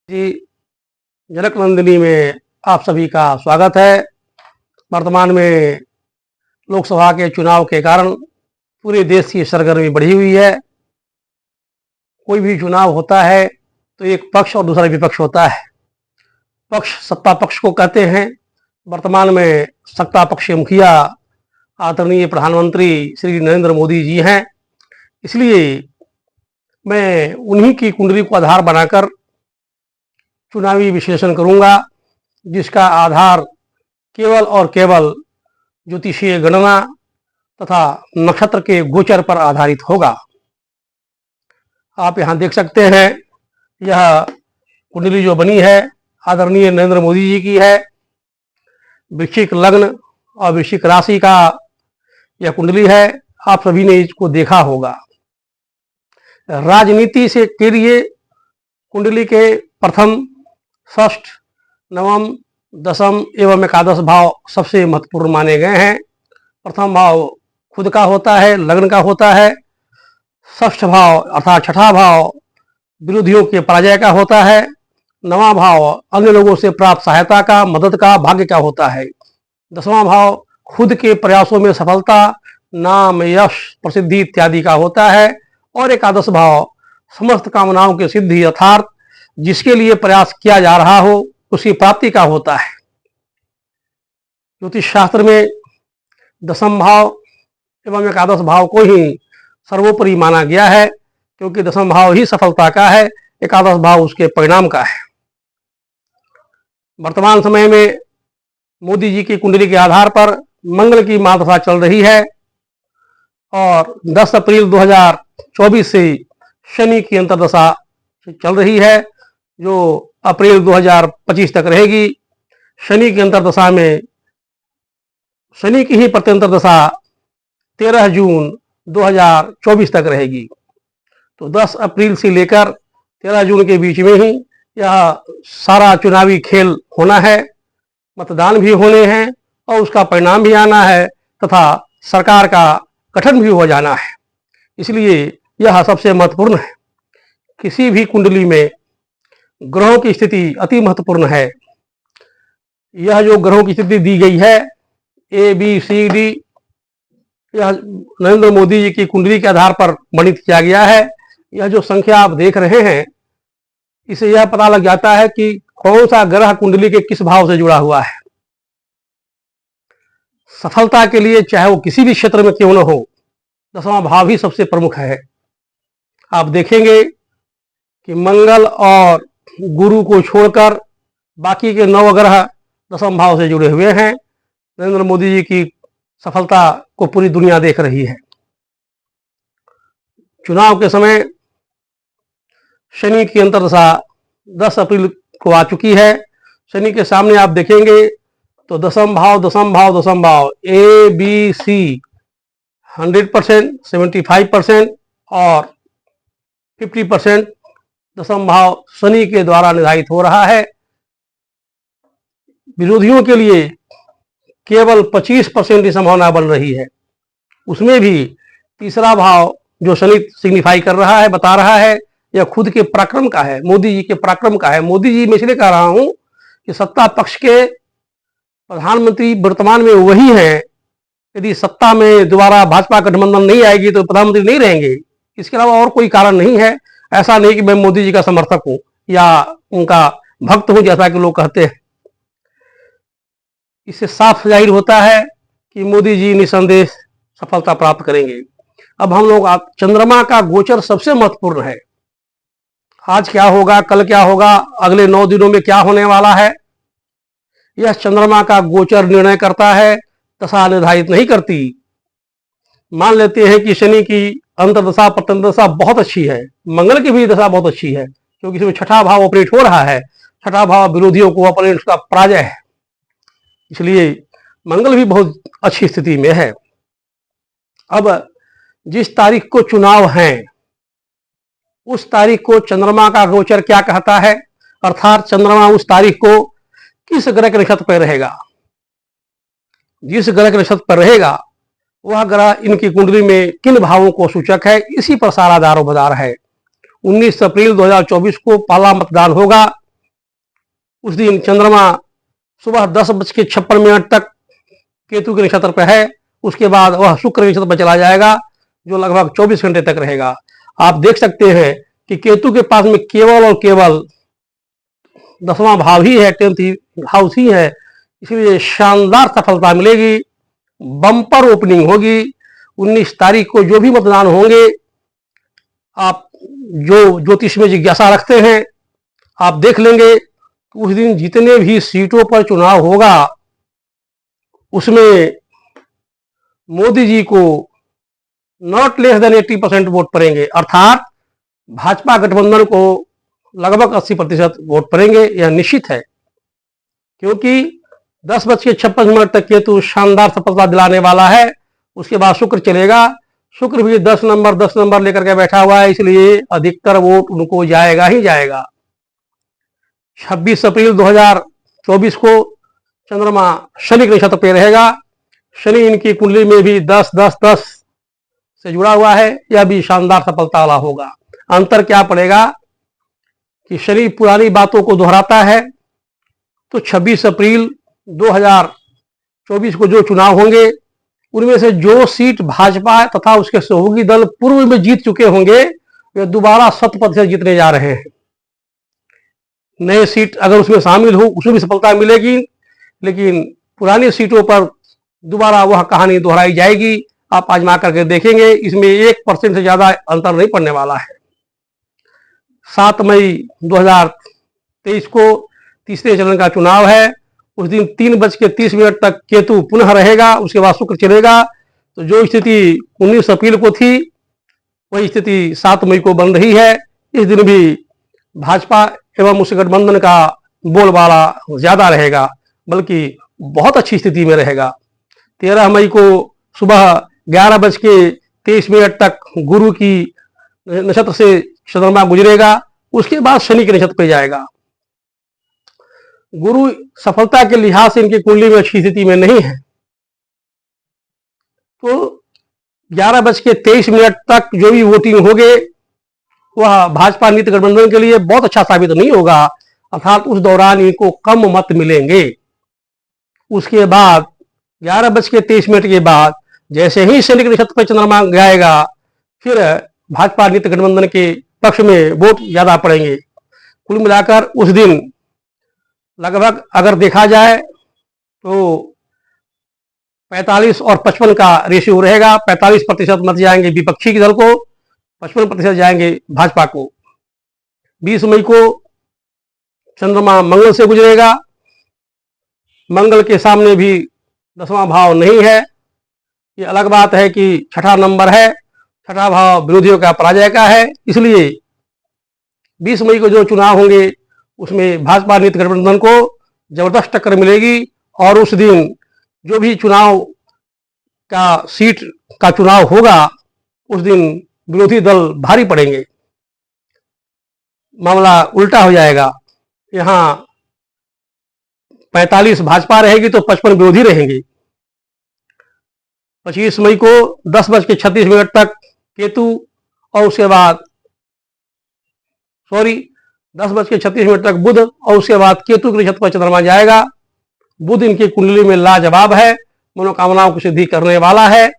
जी, जनक नंदिनी में आप सभी का स्वागत है। वर्तमान में लोकसभा के चुनाव के कारण पूरे देश की सरगर्मी बढ़ी हुई है। कोई भी चुनाव होता है तो एक पक्ष और दूसरा विपक्ष होता है। पक्ष सत्ता पक्ष को कहते हैं। वर्तमान में सत्ता पक्ष के मुखिया आदरणीय प्रधानमंत्री श्री नरेंद्र मोदी जी हैं। इसलिए मैं उन्हीं की कुंडली को आधार बनाकर चुनावी विश्लेषण करूंगा, जिसका आधार केवल और केवल ज्योतिषीय गणना तथा नक्षत्र के गोचर पर आधारित होगा। आप यहां देख सकते हैं, यह कुंडली जो बनी है आदरणीय नरेंद्र मोदी जी की है। वृश्चिक लग्न और वृश्चिक राशि का यह कुंडली है। आप सभी ने इसको देखा होगा। राजनीति से के लिए कुंडली के प्रथम, षष्ठ, नवम, दसम एवं एकादश भाव सबसे महत्वपूर्ण माने गए हैं। प्रथम भाव खुद का होता है, लग्न का होता है। षष्ठ भाव अर्थात छठा भाव विरोधियों के पराजय का होता है। नवा भाव अन्य लोगों से प्राप्त सहायता का, मदद का, भाग्य का होता है। दसवां भाव खुद के प्रयासों में सफलता, नाम, यश, प्रसिद्धि इत्यादि का होता है। और एकादश भाव समस्त कामनाओं की सिद्धि अर्थात जिसके लिए प्रयास किया जा रहा हो उसकी प्राप्ति का होता है। ज्योतिष शास्त्र में दसम भाव एवं एकादश भाव को ही सर्वोपरि माना गया है, क्योंकि दसम भाव ही सफलता का है, एकादश भाव उसके परिणाम का है। वर्तमान समय में मोदी जी की कुंडली के आधार पर मंगल की महादशा चल रही है और 10 अप्रैल 2024 से शनि की अंतर्दशा चल रही है, जो अप्रैल 2025 तक रहेगी। शनि की अंतर्दशा में शनि की ही प्रत्यंतर दशा 13 जून 2024 तक रहेगी। तो 10 अप्रैल से लेकर 13 जून के बीच में ही यह सारा चुनावी खेल होना है। मतदान भी होने हैं और उसका परिणाम भी आना है तथा सरकार का गठन भी हो जाना है। इसलिए यह सबसे महत्वपूर्ण है। किसी भी कुंडली में ग्रहों की स्थिति अति महत्वपूर्ण है। यह जो ग्रहों की स्थिति दी गई है ABCD, यह नरेंद्र मोदी जी की कुंडली के आधार पर वर्णित किया गया है। यह जो संख्या आप देख रहे हैं, इससे यह पता लग जाता है कि कौन सा ग्रह कुंडली के किस भाव से जुड़ा हुआ है। सफलता के लिए चाहे वो किसी भी क्षेत्र में क्यों न हो, दसवां भाव ही सबसे प्रमुख है। आप देखेंगे कि मंगल और गुरु को छोड़कर बाकी के 9 ग्रह दसम भाव से जुड़े हुए हैं। नरेंद्र मोदी जी की सफलता को पूरी दुनिया देख रही है। चुनाव के समय शनि की अंतर्दशा 10 अप्रैल को आ चुकी है। शनि के सामने आप देखेंगे तो दसम भाव ABC 100%, 75% और 50% दसम भाव शनि के द्वारा निर्धारित हो रहा है। विरोधियों के लिए केवल 25% की संभावना बन रही है। उसमें भी तीसरा भाव जो शनि सिग्निफाई कर रहा है, बता रहा है, यह खुद के पराक्रम का है, मोदी जी के पराक्रम का है। मोदी जी मैं इसलिए कह रहा हूं कि सत्ता पक्ष के प्रधानमंत्री वर्तमान में वही हैं। यदि सत्ता में दोबारा भाजपा गठबंधन नहीं आएगी तो प्रधानमंत्री नहीं रहेंगे। इसके अलावा और कोई कारण नहीं है। ऐसा नहीं कि मैं मोदी जी का समर्थक हूं या उनका भक्त हूं जैसा कि लोग कहते हैं। इससे साफ जाहिर होता है कि मोदी जी निसंदेह सफलता प्राप्त करेंगे। अब हम लोग चंद्रमा का गोचर सबसे महत्वपूर्ण है। आज क्या होगा, कल क्या होगा, अगले 9 दिनों में क्या होने वाला है, यह चंद्रमा का गोचर निर्णय करता है, दशा निर्धारित नहीं करती। मान लेते हैं कि शनि की अंतर्दशा प्रत्यंतदशा बहुत अच्छी है, मंगल की भी दशा बहुत अच्छी है, क्योंकि इसमें छठा भाव ऑपरेट हो रहा है। छठा भाव विरोधियों को अपोनेंट्स का पराजय है, इसलिए मंगल भी बहुत अच्छी स्थिति में है। अब जिस तारीख को चुनाव है उस तारीख को चंद्रमा का गोचर क्या कहता है, अर्थात चंद्रमा उस तारीख को किस ग्रह के नक्षत्र पर रहेगा। जिस ग्रह के नक्षत्र पर रहेगा वह ग्रह इनकी कुंडली में किन भावों को सूचक है, इसी पर सारा दारोमदार है। 19 अप्रैल 2024 को पहला मतदान होगा। उस दिन चंद्रमा सुबह 10:56 तक केतु के नक्षत्र पर है, उसके बाद वह शुक्र नक्षत्र पर चला जाएगा जो लगभग 24 घंटे तक रहेगा। आप देख सकते हैं कि केतु के पास में केवल और केवल 10वां भाव ही है, 10th हाउस ही है, इसलिए शानदार सफलता मिलेगी, बम्पर ओपनिंग होगी। 19 तारीख को जो भी मतदान होंगे, आप जो ज्योतिष में जिज्ञासा रखते हैं आप देख लेंगे, उस दिन जितने भी सीटों पर चुनाव होगा उसमें मोदी जी को नॉट लेस देन 80% वोट पड़ेंगे, अर्थात भाजपा गठबंधन को लगभग 80% वोट पड़ेंगे, यह निश्चित है। क्योंकि 10:56 तक केतु शानदार सफलता दिलाने वाला है, उसके बाद शुक्र चलेगा। शुक्र भी 10 नंबर लेकर के बैठा हुआ है, इसलिए अधिकतर वोट उनको जाएगा ही जाएगा। 26 अप्रैल 2024 को चंद्रमा शनि के नक्षत्र पे रहेगा। शनि इनकी कुंडली में भी 10-10-10 से जुड़ा हुआ है, यह भी शानदार सफलता वाला होगा। अंतर क्या पड़ेगा कि शनि पुरानी बातों को दोहराता है, तो 26 अप्रैल 2024 को जो चुनाव होंगे उनमें से जो सीट भाजपा तथा उसके सहयोगी दल पूर्व में जीत चुके होंगे वे दोबारा 100% जीतने जा रहे हैं। नए सीट अगर उसमें शामिल हो उसमें भी सफलता मिलेगी, लेकिन पुरानी सीटों पर दोबारा वह कहानी दोहराई जाएगी। आप आजमा करके देखेंगे, इसमें 1% से ज्यादा अंतर नहीं पड़ने वाला है। 7 मई 2023 को तीसरे चरण का चुनाव है। उस दिन 3:30 तक केतु पुनः रहेगा, उसके बाद शुक्र चलेगा। तो जो स्थिति 19 अप्रैल को थी वही स्थिति 7 मई को बन रही है। इस दिन भी भाजपा एवं उस गठबंधन का बोलबाला ज्यादा रहेगा, बल्कि बहुत अच्छी स्थिति में रहेगा। 13 मई को सुबह 11:23 तक गुरु की नक्षत्र से चंद्रमा गुजरेगा, उसके बाद शनि के नक्षत्र पे जाएगा। गुरु सफलता के लिहाज से इनकी कुंडली में अच्छी स्थिति में नहीं है, तो 11:23 तक जो भी वोटिंग होगे वह भाजपा नीति गठबंधन के लिए बहुत अच्छा साबित नहीं होगा, अर्थात उस दौरान इनको कम मत मिलेंगे। उसके बाद 11:23 के बाद जैसे ही शनि के नक्षत्र पर चंद्रमा जाएगा, फिर भाजपा नीति गठबंधन के पक्ष में वोट ज्यादा पड़ेंगे। कुल मिलाकर उस दिन लगभग अगर देखा जाए तो 45 और 55 का रेशियो रहेगा। 45% मत जाएंगे विपक्षी के दल को, 55% जाएंगे भाजपा को। 20 मई को चंद्रमा मंगल से गुजरेगा। मंगल के सामने भी 10वां भाव नहीं है, ये अलग बात है कि 6ठा नंबर है, 6ठा भाव विरोधियों का पराजय का है। इसलिए 20 मई को जो चुनाव होंगे उसमें भाजपा नीति गठबंधन को जबरदस्त टक्कर मिलेगी, और उस दिन जो भी चुनाव का सीट का चुनाव होगा उस दिन विरोधी दल भारी पड़ेंगे, मामला उल्टा हो जाएगा। यहां 45 भाजपा रहेगी तो 55 विरोधी रहेंगे। 25 मई को 10:36 तक केतु, और उसके बाद 10:36 तक बुध, और उसके बाद केतु के नक्षत्र पर चंद्रमा जाएगा। बुध इनकी कुंडली में लाजवाब है, मनोकामनाओं की सिद्धि करने वाला है,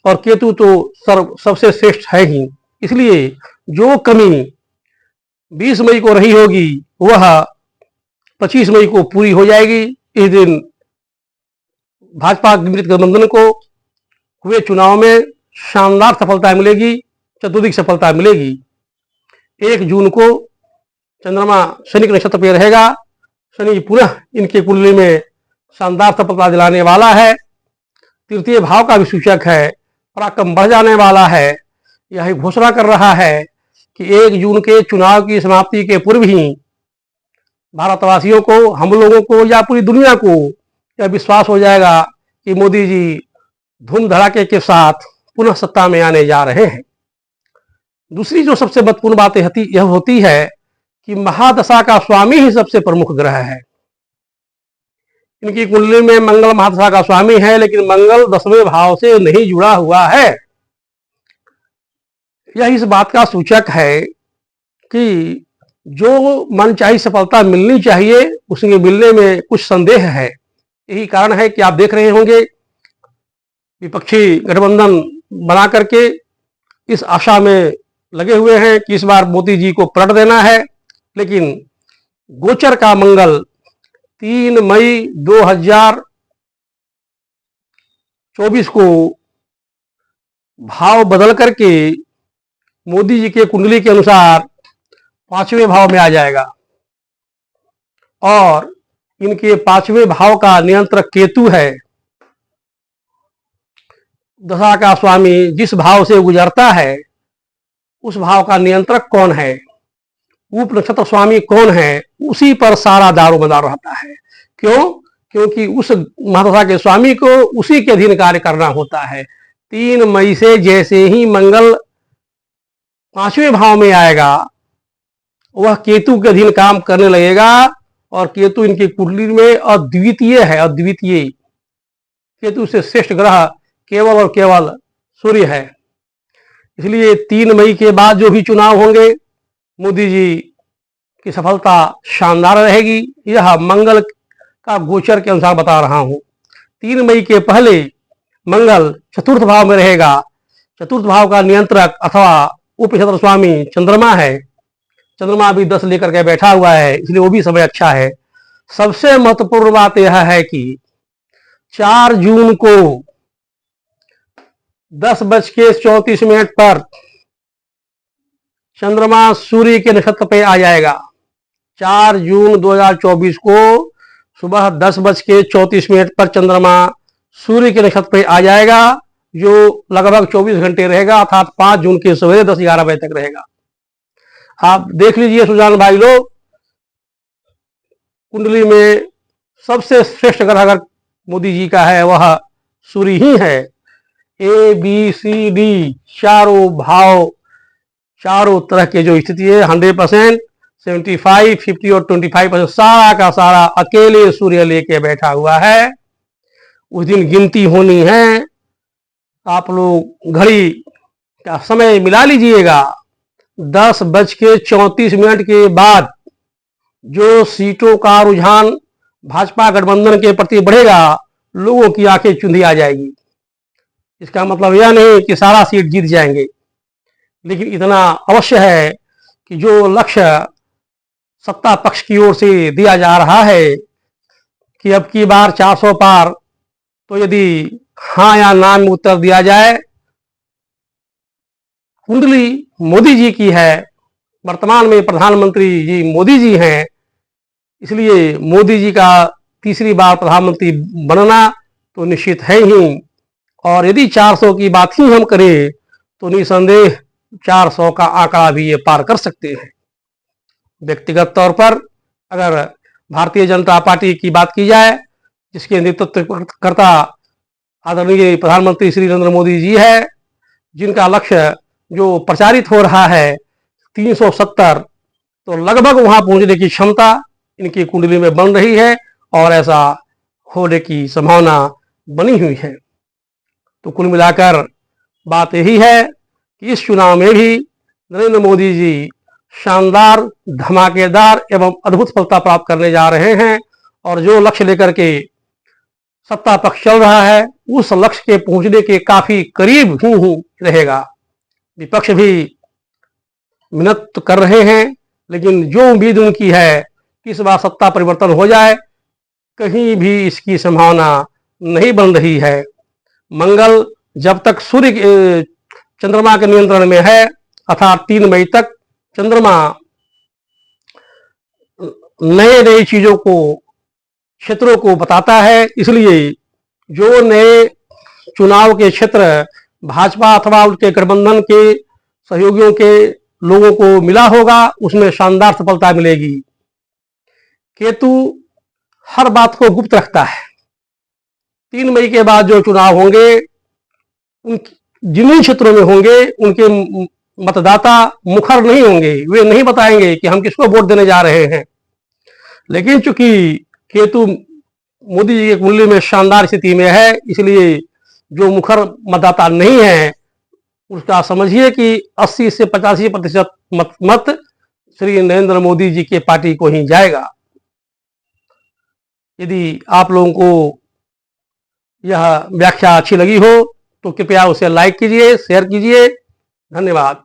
और केतु तो सबसे श्रेष्ठ है ही। इसलिए जो कमी 20 मई को रही होगी वह 25 मई को पूरी हो जाएगी। इस दिन भाजपा गठबंधन को हुए चुनाव में शानदार सफलता मिलेगी, चतुर्दिक सफलता मिलेगी। 1 जून को चंद्रमा शनि के नक्षत्र पर रहेगा। शनि पुनः इनके कुंडली में शानदार सफलता दिलाने वाला है, तृतीय भाव का भी सूचक है, पराक्रम बढ़ जाने वाला है। यह घोषणा कर रहा है कि 1 जून के चुनाव की समाप्ति के पूर्व ही भारतवासियों को, हम लोगों को या पूरी दुनिया को यह विश्वास हो जाएगा कि मोदी जी धूम धड़ाके के साथ पुनः सत्ता में आने जा रहे हैं। दूसरी जो सबसे महत्वपूर्ण बात यह होती है कि महादशा का स्वामी ही सबसे प्रमुख ग्रह है। इनकी कुंडली में मंगल महादशा का स्वामी है, लेकिन मंगल 10वें भाव से नहीं जुड़ा हुआ है। यह इस बात का सूचक है कि जो मनचाही सफलता मिलनी चाहिए उसके मिलने में कुछ संदेह है। यही कारण है कि आप देख रहे होंगे विपक्षी गठबंधन बना करके इस आशा में लगे हुए हैं कि इस बार मोदी जी को पलट देना है, लेकिन गोचर का मंगल 3 मई 2024 को भाव बदल करके मोदी जी के कुंडली के अनुसार 5वें भाव में आ जाएगा और इनके 5वें भाव का नियंत्रक केतु है। दशा का स्वामी जिस भाव से गुजरता है उस भाव का नियंत्रक कौन है, उप नक्षत्र स्वामी कौन है, उसी पर सारा दारोमदार रहता है। क्यों? क्योंकि उस महादशा के स्वामी को उसी के अधीन कार्य करना होता है। 3 मई से जैसे ही मंगल 5वें भाव में आएगा वह केतु के अधीन काम करने लगेगा और केतु इनकी कुंडली में अद्वितीय है। अद्वितीय केतु से श्रेष्ठ ग्रह केवल और केवल सूर्य है। इसलिए 3 मई के बाद जो भी चुनाव होंगे मोदी जी की सफलता शानदार रहेगी। यह मंगल का गोचर के अनुसार बता रहा हूं। 3 मई के पहले मंगल चतुर्थ भाव में रहेगा। चतुर्थ भाव का नियंत्रक अथवा उप नक्षत्र स्वामी चंद्रमा है। चंद्रमा भी 10 लेकर के बैठा हुआ है, इसलिए वो भी समय अच्छा है। सबसे महत्वपूर्ण बात यह है कि 4 जून को 10:34 पर चंद्रमा सूर्य के नक्षत्र पे आ जाएगा। 4 जून 2024 को सुबह 10:34 पर चंद्रमा सूर्य के नक्षत्र पे आ जाएगा, जो लगभग 24 घंटे रहेगा, अर्थात 5 जून के सवेरे 10-11 बजे तक रहेगा। आप देख लीजिए सुजान भाई लोग, कुंडली में सबसे श्रेष्ठ ग्रह अगर मोदी जी का है वह सूर्य ही है। ABCD चारों भाव, चारों तरह के जो स्थिति है 100%, 75, 50 और 25% सारा का सारा अकेले सूर्य लेके बैठा हुआ है। उस दिन गिनती होनी है। आप लोग घड़ी का समय मिला लीजिएगा। 10:34 के बाद जो सीटों का रुझान भाजपा गठबंधन के प्रति बढ़ेगा, लोगों की आंखें चुंधी आ जाएगी। इसका मतलब यह नहीं कि सारा सीट जीत जाएंगे, लेकिन इतना अवश्य है कि जो लक्ष्य सत्ता पक्ष की ओर से दिया जा रहा है कि अब की बार 400 पार, तो यदि हाँ या ना में उत्तर दिया जाए, कुंडली मोदी जी की है, वर्तमान में प्रधानमंत्री जी मोदी जी हैं, इसलिए मोदी जी का तीसरी बार प्रधानमंत्री बनना तो निश्चित है ही। और यदि 400 की बात ही हम करें तो निसंदेह 400 का आंकड़ा भी ये पार कर सकते हैं। व्यक्तिगत तौर पर अगर भारतीय जनता पार्टी की बात की जाए, जिसके नेतृत्व करता आदरणीय प्रधानमंत्री श्री नरेंद्र मोदी जी है, जिनका लक्ष्य जो प्रचारित हो रहा है 370, तो लगभग वहां पहुंचने की क्षमता इनकी कुंडली में बन रही है और ऐसा होने की संभावना बनी हुई है। तो कुल मिलाकर बात यही है कि इस चुनाव में भी नरेंद्र मोदी जी शानदार, धमाकेदार एवं अद्भुत सफलता प्राप्त करने जा रहे हैं और जो लक्ष्य लेकर के सत्ता पक्ष चल रहा है उस लक्ष्य के पहुंचने के काफी करीब ही रहेगा। विपक्ष भी मेहनत तो कर रहे हैं, लेकिन जो उम्मीद उनकी है कि इस बार सत्ता परिवर्तन हो जाए, कहीं भी इसकी संभावना नहीं बन रही है। मंगल जब तक सूर्य चंद्रमा के नियंत्रण में है, अर्थात 3 मई तक चंद्रमा नए नई चीजों को, क्षेत्रों को बताता है, इसलिए जो नए चुनाव के क्षेत्र भाजपा अथवा उनके गठबंधन के सहयोगियों के लोगों को मिला होगा, उसमें शानदार सफलता मिलेगी। केतु हर बात को गुप्त रखता है। 3 मई के बाद जो चुनाव होंगे, उन जिन क्षेत्रों में होंगे उनके मतदाता मुखर नहीं होंगे, वे नहीं बताएंगे कि हम किसको वोट देने जा रहे हैं। लेकिन चूंकि केतु मोदी जी की कुंडली में शानदार स्थिति में है, इसलिए जो मुखर मतदाता नहीं है उसका समझिए कि 80 से 85% मत श्री नरेंद्र मोदी जी के पार्टी को ही जाएगा। यदि आप लोगों को यह व्याख्या अच्छी लगी हो तो कृपया उसे लाइक कीजिए, शेयर कीजिए। धन्यवाद।